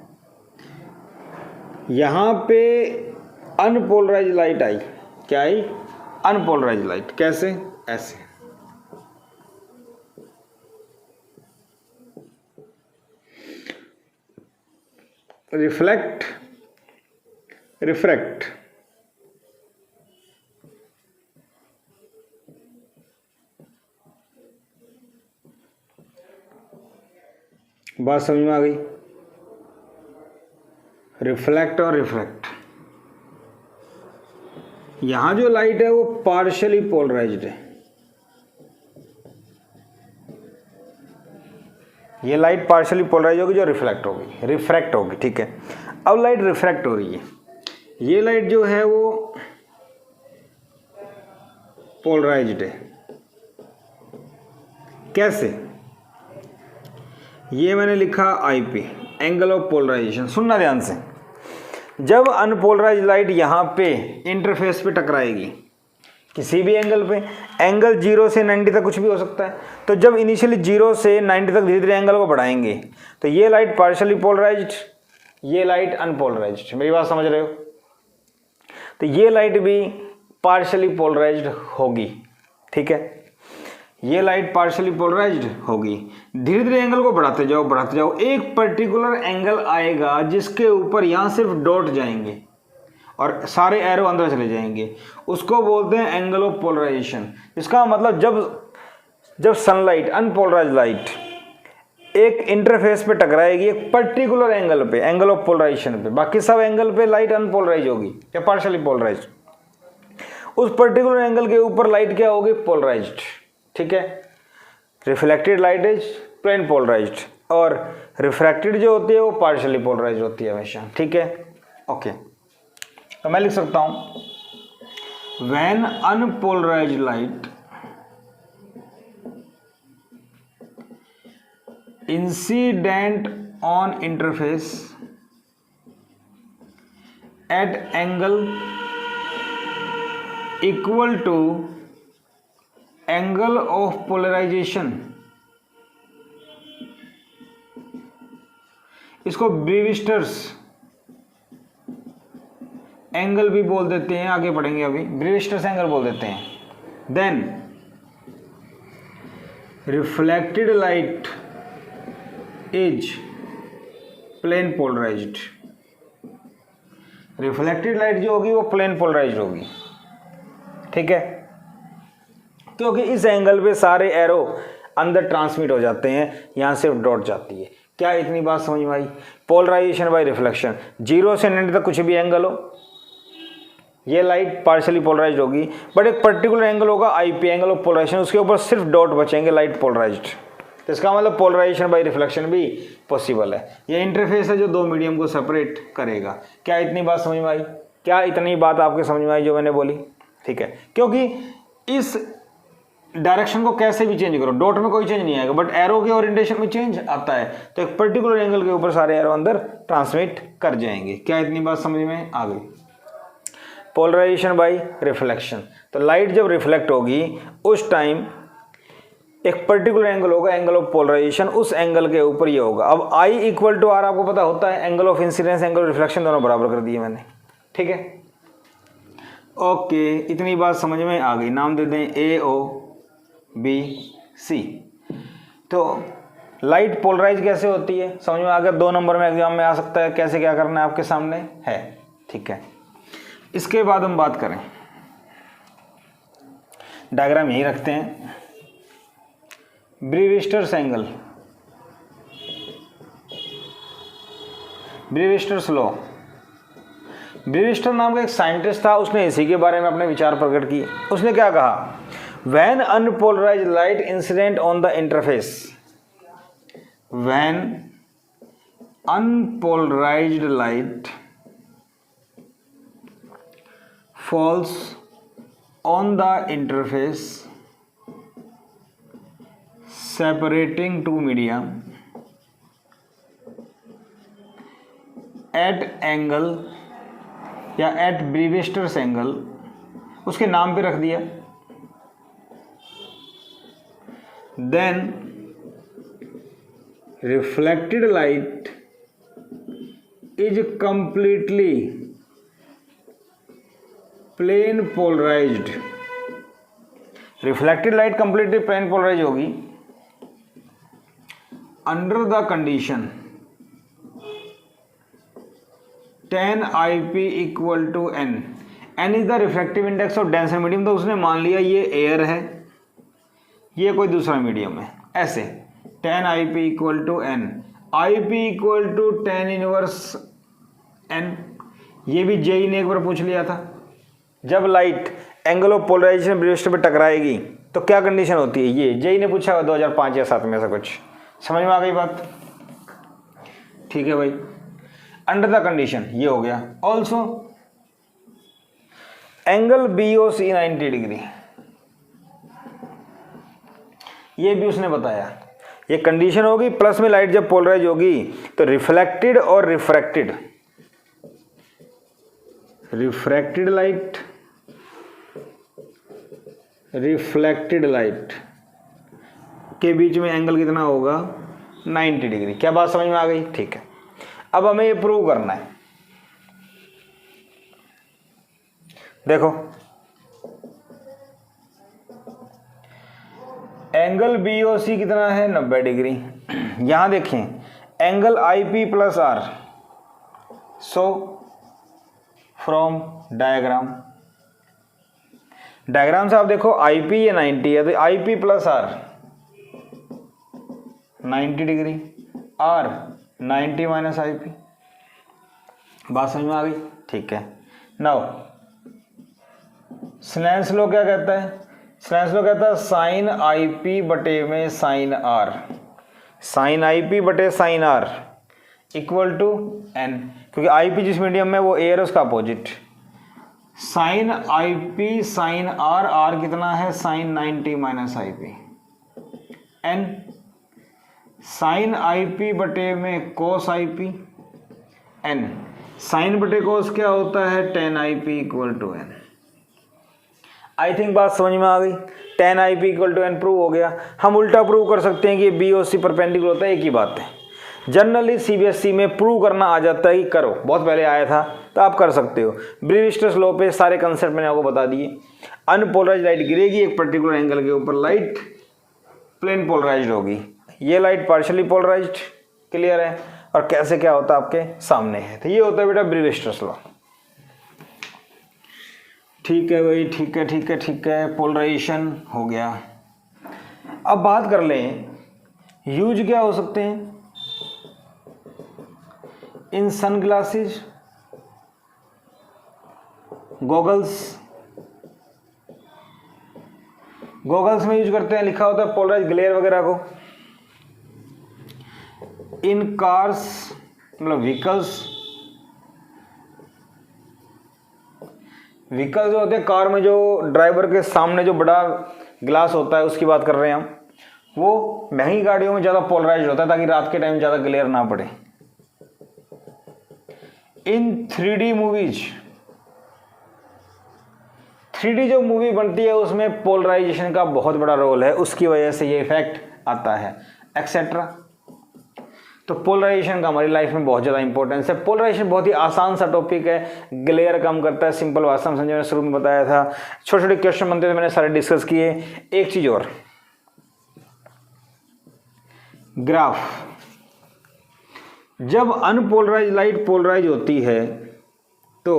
यहां पे अनपोलराइज लाइट आई, क्या आई? Unpolarise light. कैसे? ऐसे। रिफ्लेक्ट, रिफ्रैक्ट, बात समझ में आ गई? रिफ्लेक्ट और रिफ्रैक्ट। यहां जो लाइट है वो पार्शियली पोलराइज्ड है, ये लाइट पार्शियली पोलराइज होगी जो रिफ्लेक्ट होगी, रिफ्रैक्ट होगी, ठीक है। अब लाइट रिफ्रैक्ट हो रही है, ये लाइट जो है वो पोलराइज्ड है। कैसे? ये मैंने लिखा IP, एंगल ऑफ पोलराइजेशन। सुनना ध्यान से, जब अनपोलराइज लाइट यहाँ पे इंटरफेस पे टकराएगी किसी भी एंगल पे, एंगल 0 से 90 तक कुछ भी हो सकता है, तो जब इनिशियली 0 से 90 तक धीरे धीरे एंगल को बढ़ाएंगे तो ये लाइट पार्शियली पोलराइज्ड, ये लाइट अनपोलराइज्ड। मेरी बात समझ रहे हो? तो ये लाइट भी पार्शियली पोलराइज्ड होगी, ठीक है। ये लाइट पार्शियली पोलराइज्ड होगी। धीरे धीरे एंगल को बढ़ाते जाओ, एक पर्टिकुलर एंगल आएगा जिसके ऊपर यहाँ सिर्फ डॉट जाएंगे और सारे एरो अंदर चले जाएंगे, उसको बोलते हैं एंगल ऑफ पोलराइजेशन। इसका मतलब जब सनलाइट, अनपोलराइज्ड लाइट एक इंटरफेस पे टकराएगी एक पर्टिकुलर एंगल पे, एंगल ऑफ पोलराइजेशन पे, बाकी सब एंगल पे लाइट अनपोलराइज होगी या पार्शियली पोलराइज्ड, उस पर्टिकुलर एंगल के ऊपर लाइट क्या होगी? पोलराइज्ड। ठीक है, reflected light is plane polarized और रिफ्रैक्टेड जो होती है वो पार्शियली पोलराइज्ड होती है हमेशा। ठीक है, ओके। तो मैं लिख सकता हूं when unpolarized light incident on interface at angle equal to angle of polarization, इसको ब्रीविस्टर्स एंगल भी बोल देते हैं, आगे पढ़ेंगे अभी, ब्रीविस्टर्स एंगल बोल देते हैं। Then reflected light is plane polarised. Reflected light जो होगी वो प्लेन पोलराइज्ड होगी। ठीक है, क्योंकि इस एंगल पे सारे एरो अंदर ट्रांसमिट हो जाते हैं, यहां सिर्फ डॉट जाती है। क्या इतनी बात समझ में आई? पोलराइजेशन बाय रिफ्लेक्शन, 0 से 90 तक कुछ भी एंगल हो, ये लाइट पार्शियली पोलराइज्ड होगी, बट एक पर्टिकुलर एंगल होगा आईपी, एंगल ऑफ पोलराइजेशन, उसके ऊपर सिर्फ डॉट बचेंगे, लाइट पोलराइज्ड। तो इसका मतलब पोलराइजेशन बाय रिफ्लेक्शन भी पॉसिबल है। ये इंटरफेस है जो दो मीडियम को सेपरेट करेगा। क्या इतनी बात समझ में आई? क्या इतनी बात आपके समझ में आई जो मैंने बोली? ठीक है, क्योंकि इस डायरेक्शन को कैसे भी चेंज करो, डॉट में कोई चेंज नहीं आएगा, बट एरो के ओरिएंटेशन में चेंज आता है, तो एक पर्टिकुलर एंगल के ऊपर सारे एरो अंदर ट्रांसमिट कर जाएंगे। क्या इतनी बात समझ में आ गई? पोलराइजेशन बाय रिफ्लेक्शन, तो लाइट जब रिफ्लेक्ट होगी उस टाइम एक पर्टिकुलर एंगल होगा, एंगल ऑफ पोलराइजेशन, उस एंगल के ऊपर ये होगा। अब आई इक्वल टू आर आपको पता होता है, angle of incidence, angle of reflection दोनों बराबर कर दिए मैंने। ठीक है, ओके, इतनी बात समझ में आ गई। नाम दे दें ए ओ बी सी। तो लाइट पोलराइज कैसे होती है समझ में आ गया, 2 नंबर में एग्जाम में आ सकता है, कैसे क्या करना है आपके सामने है। ठीक है, इसके बाद हम बात करें, डायग्राम यही रखते हैं, ब्रीविस्टर्स एंगल, ब्रीविस्टर्स लॉ। ब्रीविस्टर नाम का एक साइंटिस्ट था, उसने इसी के बारे में अपने विचार प्रकट किए। उसने क्या कहा? When unpolarized light incident on the interface, when unpolarized light falls on the interface separating two media at angle या at Brewster's angle, उसके नाम पे रख दिया, then reflected light is completely plane polarised. Reflected light completely plane polarise होगी under the condition tan IP equal to n। n is the refractive index of denser medium. तो उसने मान लिया ये एयर है, ये कोई दूसरा मीडियम है, ऐसे tan IP equal to n, IP equal to tan inverse n। ये भी जेई ने एक बार पूछ लिया था, जब लाइट एंगल ऑफ पोलराइजेशन ब्रीविस्टर पे टकराएगी तो क्या कंडीशन होती है, ये जेई ने पूछा 2005 या 7 में से कुछ। समझ में आ गई बात? ठीक है भाई, अंडर द कंडीशन ये हो गया। ऑल्सो एंगल BOC 90 डिग्री, ये भी उसने बताया। ये कंडीशन होगी, प्लस में लाइट जब पोलराइज होगी तो रिफ्लेक्टेड और refracted, refracted light, reflected light के बीच में एंगल कितना होगा? 90 डिग्री। क्या बात समझ में आ गई? ठीक है, अब हमें ये प्रूव करना है। देखो एंगल BOC कितना है 90 डिग्री। यहां देखें angle IP plus R। So from diagram से आप देखो IP ये 90 है तो IP plus R 90 degree, R 90 minus IP। बात समझ में आ गई? ठीक है। नाउ स्नेल्स लॉ क्या कहता है? स्नेल्स लॉ कहता है साइन IP बटे में साइन R, साइन IP बटे sine R equal to n, क्योंकि IP जिस मीडियम में वो एयर है उसका opposite. Sine IP sine R, R कितना है sine 90 minus IP, n sine IP बटे में कोस IP, n साइन बटे कोस क्या होता है tan IP equal to n। I think बात समझ में आ गई। tan IP equal to n prove हो गया। हम उल्टा प्रूव कर सकते हैं कि BOC परपेंडिकुलर होता है, एक ही बात है। जनरली CBSE में प्रूव करना आ जाता है कि करो, बहुत पहले आया था तो आप कर सकते हो। ब्रीविस्टर्स लॉ पे सारे कंसेप्ट मैंने आपको बता दिए। अनपोलराइज लाइट गिरेगी एक पर्टिकुलर एंगल के ऊपर, लाइट प्लेन पोलराइज्ड होगी। ये लाइट पार्शियली पोलराइज्ड, क्लियर है, और कैसे क्या होता है आपके सामने है। तो ये होता है बेटा ब्रीविस्टर्स लॉ। ठीक है भाई, ठीक है ठीक है ठीक है, पोलराइजेशन हो गया। अब बात कर लें यूज क्या हो सकते हैं इन सन ग्लासेस, गॉगल्स। गॉगल्स में यूज करते हैं, लिखा होता है पोलराइज ग्लेयर वगैरह को। इन कार्स मतलब व्हीकल्स, व्हीकल जो होते हैं कार में, जो ड्राइवर के सामने जो बड़ा ग्लास होता है उसकी बात कर रहे हैं हम। वो महंगी गाड़ियों में ज़्यादा पोलराइज होता है ताकि रात के टाइम ज़्यादा ग्लेयर ना पड़े। इन 3D मूवीज, 3D जो मूवी बनती है उसमें पोलराइजेशन का बहुत बड़ा रोल है, उसकी वजह से ये इफेक्ट आता है एक्सेट्रा। तो पोलराइजेशन का हमारी लाइफ में बहुत ज़्यादा इंपॉर्टेंस है। पोलराइजेशन बहुत ही आसान सा टॉपिक है, ग्लेयर कम करता है, सिंपल भाषा में समझे, मैंने शुरू में बताया था। छोटे छोटे क्वेश्चन बनते थे, मैंने सारे डिस्कस किए। एक चीज़ और, ग्राफ। जब अनपोलराइज लाइट पोलराइज होती है तो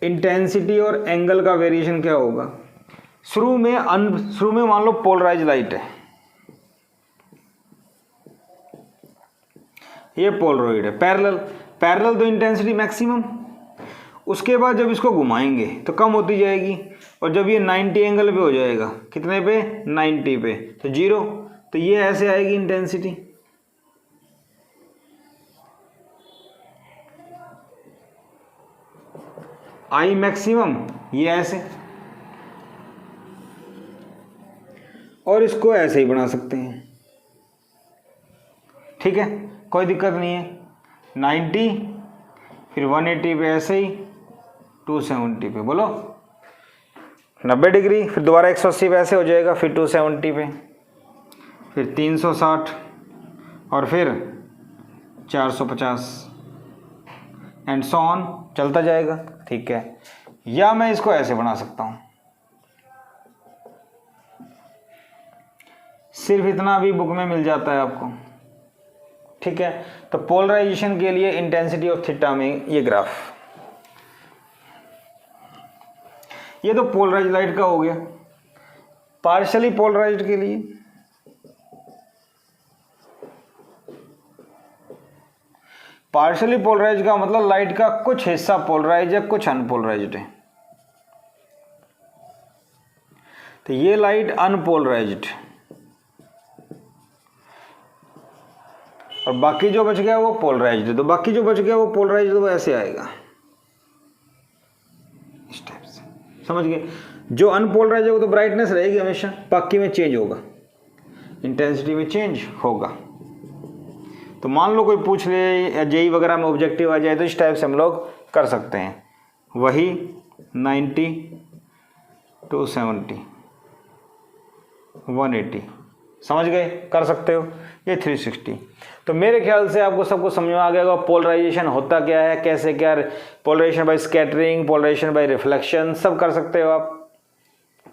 इंटेंसिटी और एंगल का वेरिएशन क्या होगा? शुरू में मान लो पोलराइज लाइट है, ये पोलरॉइड है, पैरेलल तो इंटेंसिटी मैक्सिमम। उसके बाद जब इसको घुमाएंगे तो कम होती जाएगी, और जब ये 90 एंगल पे हो जाएगा, कितने पे 90 पे, तो 0। तो ये ऐसे आएगी इंटेंसिटी। आई मैक्सिमम ये ऐसे, और इसको ऐसे ही बना सकते हैं। ठीक है, कोई दिक्कत नहीं है। 90 फिर 180 पे ऐसे ही 270 पे, बोलो 90 डिग्री, फिर दोबारा 180 पे ऐसे हो जाएगा, फिर 270 पे, फिर 360 और फिर 450 एंड सो ऑन, चलता जाएगा। ठीक है, या मैं इसको ऐसे बना सकता हूं। सिर्फ इतना भी बुक में मिल जाता है आपको। ठीक है, तो पोलराइजेशन के लिए इंटेंसिटी ऑफ थीटा में ये ग्राफ, ये तो पोलराइज लाइट का हो गया। पार्शियली पोलराइज्ड के लिए पार्शियली पोलराइज का मतलब लाइट का कुछ हिस्सा पोलराइज है, कुछ अनपोलराइज्ड है। तो ये लाइट अनपोलराइज्ड, और बाकी जो बच गया वो पोलराइज्ड है। तो बाकी जो बच गया वो पोलराइज्ड, वो ऐसे आएगा इस टाइप से, समझ गए। जो अनपोलराइज्ड है वो तो ब्राइटनेस रहेगी हमेशा, बाकी में चेंज होगा, इंटेंसिटी में चेंज होगा। तो मान लो कोई पूछ ले या जेई वगैरह में ऑब्जेक्टिव आ जाए तो इस टाइप से हम लोग कर सकते हैं। वही 90 270 180, समझ गए, कर सकते हो। ये 360। तो मेरे ख्याल से आपको सबको समझ में आ गया पोलराइजेशन होता क्या है, कैसे क्या, polarization by scattering, polarization by reflection, सब कर सकते हो आप।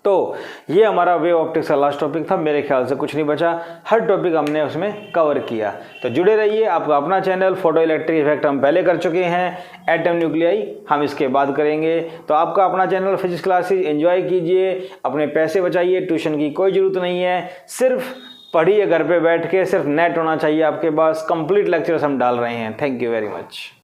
तो ये हमारा वेव ऑप्टिक्स का लास्ट टॉपिक था। मेरे ख्याल से कुछ नहीं बचा, हर टॉपिक हमने उसमें कवर किया। तो जुड़े रहिए, आपका अपना चैनल फोटो इलेक्ट्रिक इफेक्ट हम पहले कर चुके हैं, एटम न्यूक्लियाई हम इसके बाद करेंगे। तो आपका अपना चैनल फिजिक्स क्लासेस एंजॉय कीजिए, अपने पैसे बचाइए, ट्यूशन की कोई ज़रूरत नहीं है, सिर्फ पढ़िए घर पे बैठ के, सिर्फ नेट होना चाहिए आपके पास। कंप्लीट लेक्चर्स हम डाल रहे हैं। Thank you very much.